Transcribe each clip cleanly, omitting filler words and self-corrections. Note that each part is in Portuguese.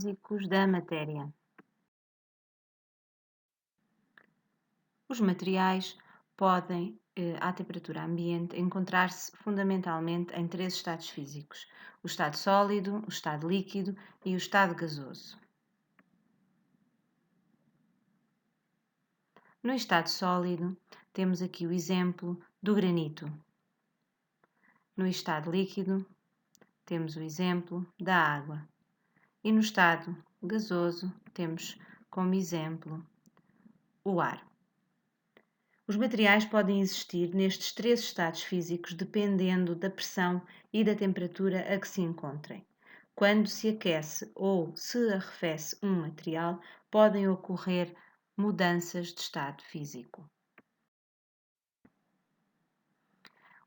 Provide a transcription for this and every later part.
físicos da matéria. Os materiais podem, à temperatura ambiente, encontrar-se fundamentalmente em três estados físicos: o estado sólido, o estado líquido e o estado gasoso. No estado sólido, temos aqui o exemplo do granito. No estado líquido, temos o exemplo da água. E no estado gasoso, temos como exemplo o ar. Os materiais podem existir nestes três estados físicos dependendo da pressão e da temperatura a que se encontrem. Quando se aquece ou se arrefece um material, podem ocorrer mudanças de estado físico.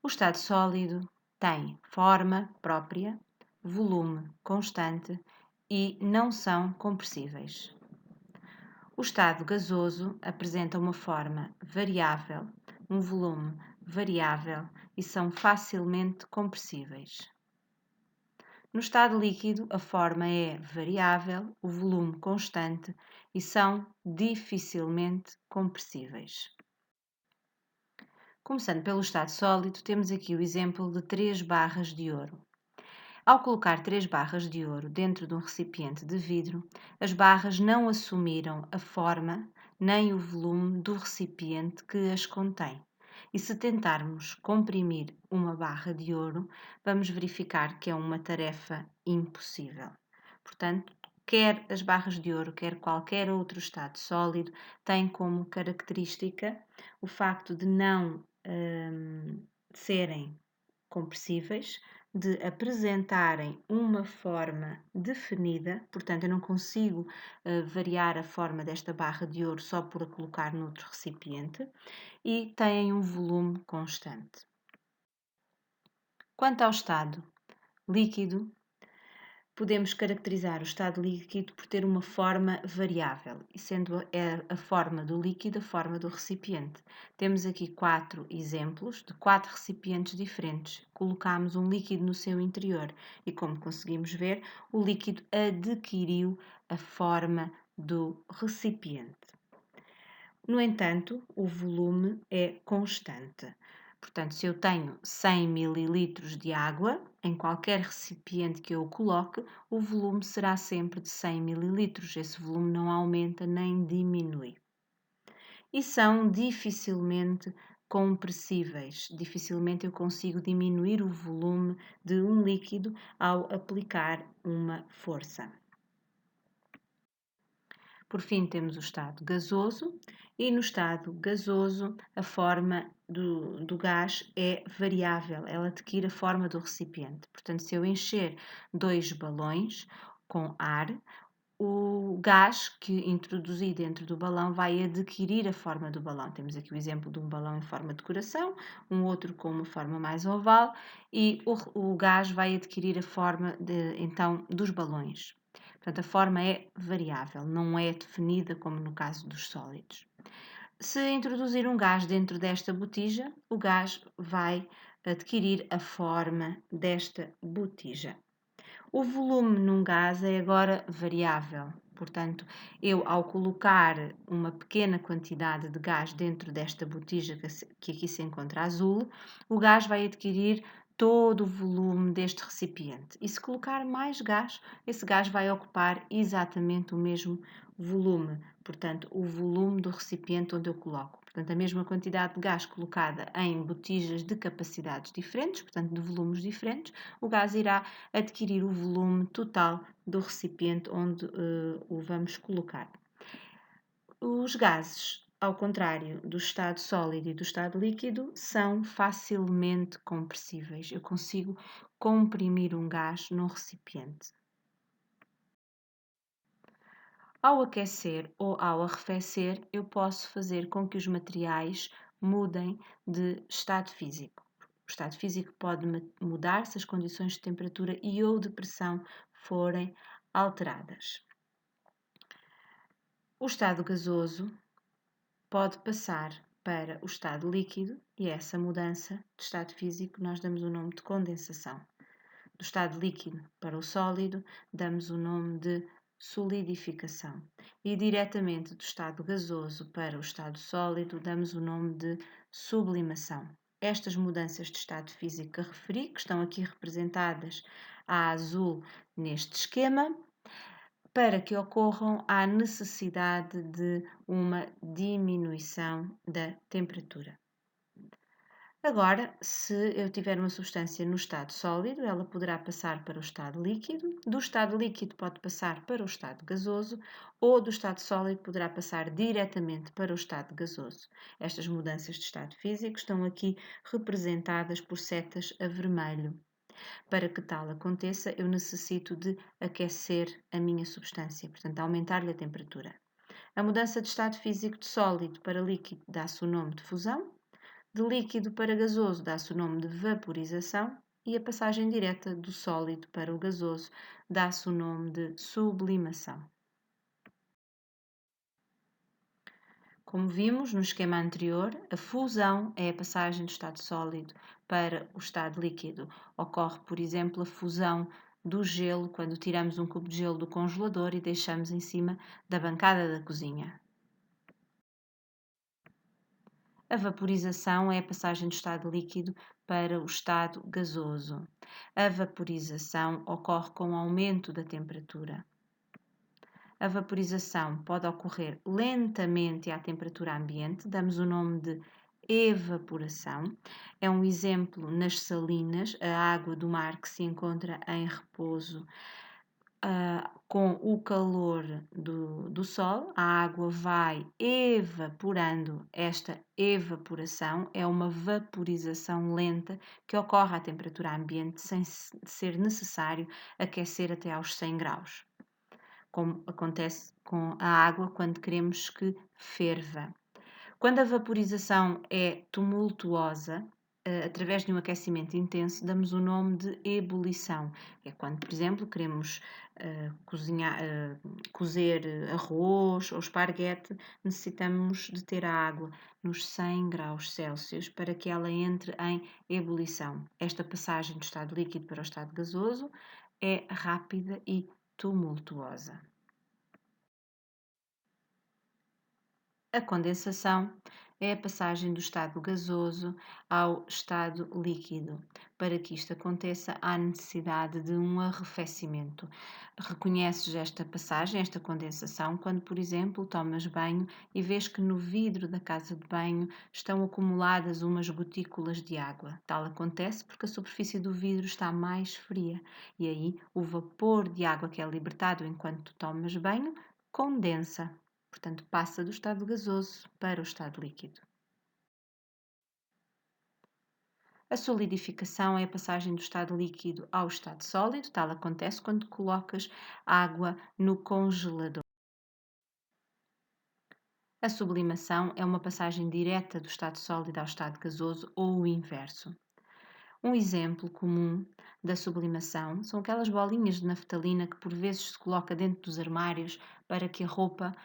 O estado sólido tem forma própria, volume constante e não são compressíveis. O estado gasoso apresenta uma forma variável, um volume variável e são facilmente compressíveis. No estado líquido, a forma é variável, o volume constante e são dificilmente compressíveis. Começando pelo estado sólido, temos aqui o exemplo de 3 barras de ouro. Ao colocar 3 barras de ouro dentro de um recipiente de vidro, as barras não assumiram a forma nem o volume do recipiente que as contém. E se tentarmos comprimir uma barra de ouro, vamos verificar que é uma tarefa impossível. Portanto, quer as barras de ouro, quer qualquer outro estado sólido, tem como característica o facto de não serem compressíveis, de apresentarem uma forma definida, portanto, eu não consigo variar a forma desta barra de ouro só por a colocar noutro recipiente, e têm um volume constante. Quanto ao estado líquido, podemos caracterizar o estado líquido por ter uma forma variável, e sendo a forma do líquido a forma do recipiente. Temos aqui 4 exemplos de 4 recipientes diferentes. Colocamos um líquido no seu interior e, como conseguimos ver, o líquido adquiriu a forma do recipiente. No entanto, o volume é constante. Portanto, se eu tenho 100 ml de água, em qualquer recipiente que eu coloque, o volume será sempre de 100 ml. Esse volume não aumenta nem diminui. E são dificilmente compressíveis. Dificilmente eu consigo diminuir o volume de um líquido ao aplicar uma força. Por fim, temos o estado gasoso, e no estado gasoso a forma do gás é variável, ela adquire a forma do recipiente. Portanto, se eu encher 2 balões com ar, o gás que introduzi dentro do balão vai adquirir a forma do balão. Temos aqui o exemplo de um balão em forma de coração, um outro com uma forma mais oval, e o gás vai adquirir a forma então dos balões. Portanto, a forma é variável, não é definida como no caso dos sólidos. Se introduzir um gás dentro desta botija, o gás vai adquirir a forma desta botija. O volume num gás é agora variável, portanto, eu ao colocar uma pequena quantidade de gás dentro desta botija que aqui se encontra azul, o gás vai adquirir todo o volume deste recipiente. E se colocar mais gás, esse gás vai ocupar exatamente o mesmo volume, portanto, o volume do recipiente onde eu coloco. Portanto, a mesma quantidade de gás colocada em botijas de capacidades diferentes, portanto, de volumes diferentes, o gás irá adquirir o volume total do recipiente onde o vamos colocar. Os gases, ao contrário do estado sólido e do estado líquido, são facilmente compressíveis. Eu consigo comprimir um gás num recipiente. Ao aquecer ou ao arrefecer, eu posso fazer com que os materiais mudem de estado físico. O estado físico pode mudar se as condições de temperatura e ou de pressão forem alteradas. O estado gasoso pode passar para o estado líquido e essa mudança de estado físico nós damos o nome de condensação. Do estado líquido para o sólido damos o nome de solidificação. E diretamente do estado gasoso para o estado sólido damos o nome de sublimação. Estas mudanças de estado físico que referi, que estão aqui representadas a azul neste esquema, para que ocorram, há necessidade de uma diminuição da temperatura. Agora, se eu tiver uma substância no estado sólido, ela poderá passar para o estado líquido, do estado líquido pode passar para o estado gasoso ou do estado sólido poderá passar diretamente para o estado gasoso. Estas mudanças de estado físico estão aqui representadas por setas a vermelho. Para que tal aconteça, eu necessito de aquecer a minha substância, portanto, aumentar-lhe a temperatura. A mudança de estado físico de sólido para líquido dá-se o nome de fusão, de líquido para gasoso dá-se o nome de vaporização e a passagem direta do sólido para o gasoso dá-se o nome de sublimação. Como vimos no esquema anterior, a fusão é a passagem do estado sólido para o estado líquido. Ocorre, por exemplo, a fusão do gelo quando tiramos um cubo de gelo do congelador e deixamos em cima da bancada da cozinha. A vaporização é a passagem do estado líquido para o estado gasoso. A vaporização ocorre com o aumento da temperatura. A vaporização pode ocorrer lentamente à temperatura ambiente, damos o nome de evaporação. É um exemplo nas salinas, a água do mar que se encontra em repouso com o calor do sol, a água vai evaporando. Esta evaporação é uma vaporização lenta que ocorre à temperatura ambiente sem ser necessário aquecer até aos 100 graus, como acontece com a água quando queremos que ferva. Quando a vaporização é tumultuosa, através de um aquecimento intenso, damos o nome de ebulição. É quando, por exemplo, queremos cozer arroz ou esparguete, necessitamos de ter a água nos 100 graus Celsius para que ela entre em ebulição. Esta passagem do estado líquido para o estado gasoso é rápida e tumultuosa. A condensação é a passagem do estado gasoso ao estado líquido. Para que isto aconteça, há necessidade de um arrefecimento. Reconheces esta passagem, esta condensação, quando, por exemplo, tomas banho e vês que no vidro da casa de banho estão acumuladas umas gotículas de água. Tal acontece porque a superfície do vidro está mais fria e aí o vapor de água que é libertado enquanto tomas banho condensa. Portanto, passa do estado gasoso para o estado líquido. A solidificação é a passagem do estado líquido ao estado sólido, tal acontece quando colocas água no congelador. A sublimação é uma passagem direta do estado sólido ao estado gasoso ou o inverso. Um exemplo comum da sublimação são aquelas bolinhas de naftalina que por vezes se coloca dentro dos armários para que a roupa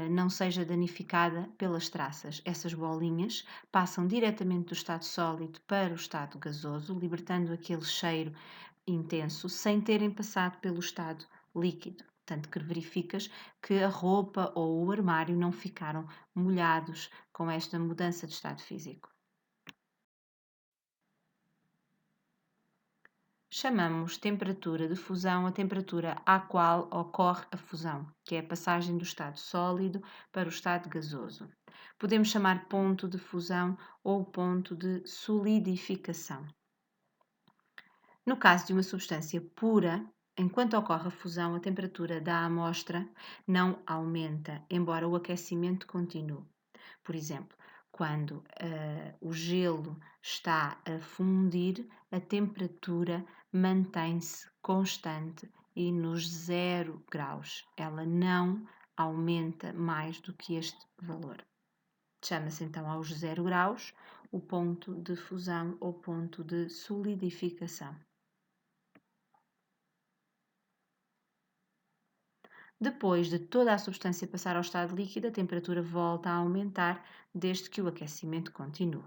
não seja danificada pelas traças. Essas bolinhas passam diretamente do estado sólido para o estado gasoso, libertando aquele cheiro intenso sem terem passado pelo estado líquido. Tanto que verificas que a roupa ou o armário não ficaram molhados com esta mudança de estado físico. Chamamos temperatura de fusão a temperatura à qual ocorre a fusão, que é a passagem do estado sólido para o estado gasoso. Podemos chamar ponto de fusão ou ponto de solidificação. No caso de uma substância pura, enquanto ocorre a fusão, a temperatura da amostra não aumenta, embora o aquecimento continue. Por exemplo, quando o gelo está a fundir, a temperatura mantém-se constante e nos 0 graus. Ela não aumenta mais do que este valor. Chama-se então aos 0 graus o ponto de fusão ou ponto de solidificação. Depois de toda a substância passar ao estado líquido, a temperatura volta a aumentar desde que o aquecimento continue.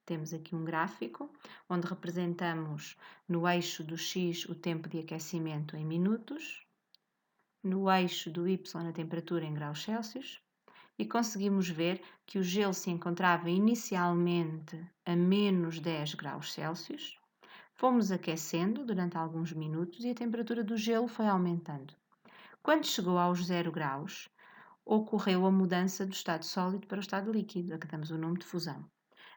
Temos aqui um gráfico onde representamos no eixo do X o tempo de aquecimento em minutos, no eixo do Y a temperatura em graus Celsius, e conseguimos ver que o gelo se encontrava inicialmente a menos 10 graus Celsius. Fomos aquecendo durante alguns minutos e a temperatura do gelo foi aumentando. Quando chegou aos 0 graus, ocorreu a mudança do estado sólido para o estado líquido, a que damos o nome de fusão.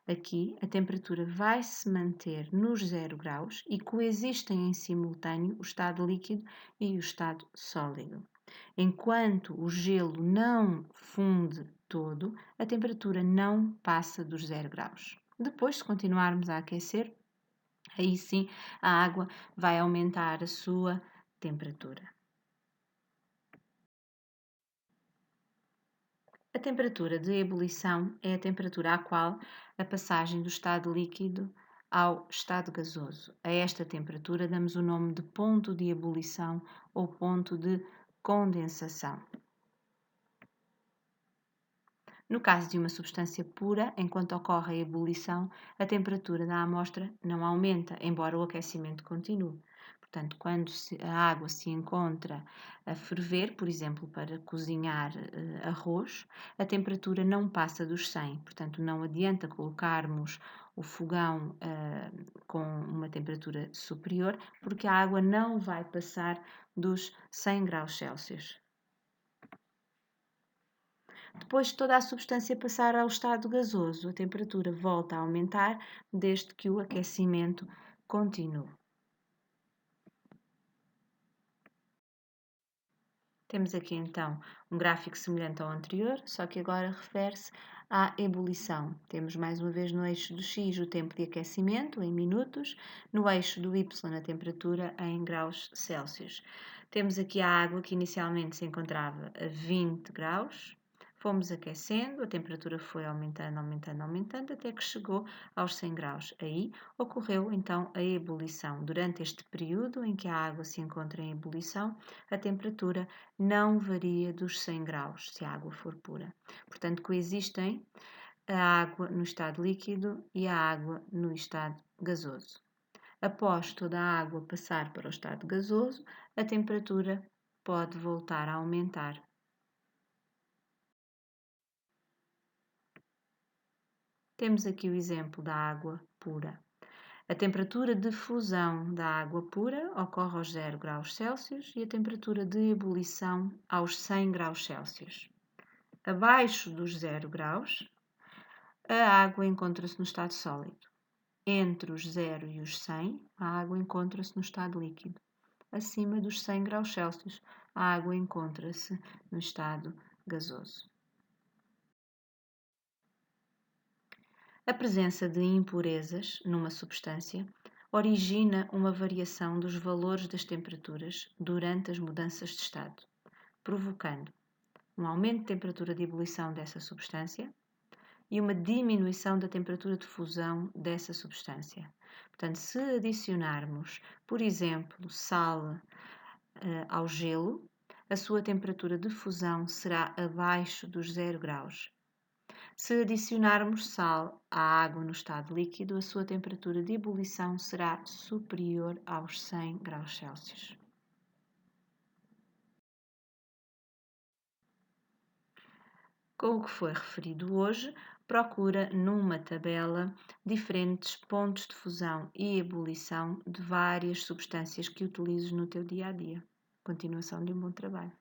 Aqui, a temperatura vai se manter nos 0 graus e coexistem em simultâneo o estado líquido e o estado sólido. Enquanto o gelo não funde todo, a temperatura não passa dos 0 graus. Depois, se continuarmos a aquecer, aí sim a água vai aumentar a sua temperatura. A temperatura de ebulição é a temperatura à qual a passagem do estado líquido ao estado gasoso. A esta temperatura damos o nome de ponto de ebulição ou ponto de condensação. No caso de uma substância pura, enquanto ocorre a ebulição, a temperatura da amostra não aumenta, embora o aquecimento continue. Portanto, quando a água se encontra a ferver, por exemplo, para cozinhar arroz, a temperatura não passa dos 100. Portanto, não adianta colocarmos o fogão com uma temperatura superior, porque a água não vai passar dos 100 graus Celsius. Depois de toda a substância passar ao estado gasoso, a temperatura volta a aumentar desde que o aquecimento continue. Temos aqui então um gráfico semelhante ao anterior, só que agora refere-se à ebulição. Temos mais uma vez no eixo do X o tempo de aquecimento em minutos, no eixo do Y a temperatura em graus Celsius. Temos aqui a água que inicialmente se encontrava a 20 graus. Fomos aquecendo, a temperatura foi aumentando, até que chegou aos 100 graus. Aí ocorreu então a ebulição. Durante este período em que a água se encontra em ebulição, a temperatura não varia dos 100 graus, se a água for pura. Portanto, coexistem a água no estado líquido e a água no estado gasoso. Após toda a água passar para o estado gasoso, a temperatura pode voltar a aumentar. Temos aqui o exemplo da água pura. A temperatura de fusão da água pura ocorre aos 0 graus Celsius e a temperatura de ebulição aos 100 graus Celsius. Abaixo dos 0 graus, a água encontra-se no estado sólido. Entre os 0 e os 100, a água encontra-se no estado líquido. Acima dos 100 graus Celsius, a água encontra-se no estado gasoso. A presença de impurezas numa substância origina uma variação dos valores das temperaturas durante as mudanças de estado, provocando um aumento de temperatura de ebulição dessa substância e uma diminuição da temperatura de fusão dessa substância. Portanto, se adicionarmos, por exemplo, sal ao gelo, a sua temperatura de fusão será abaixo dos 0 graus. Se adicionarmos sal à água no estado líquido, a sua temperatura de ebulição será superior aos 100 graus Celsius. Com o que foi referido hoje, procura numa tabela diferentes pontos de fusão e ebulição de várias substâncias que utilizes no teu dia a dia. Continuação de um bom trabalho.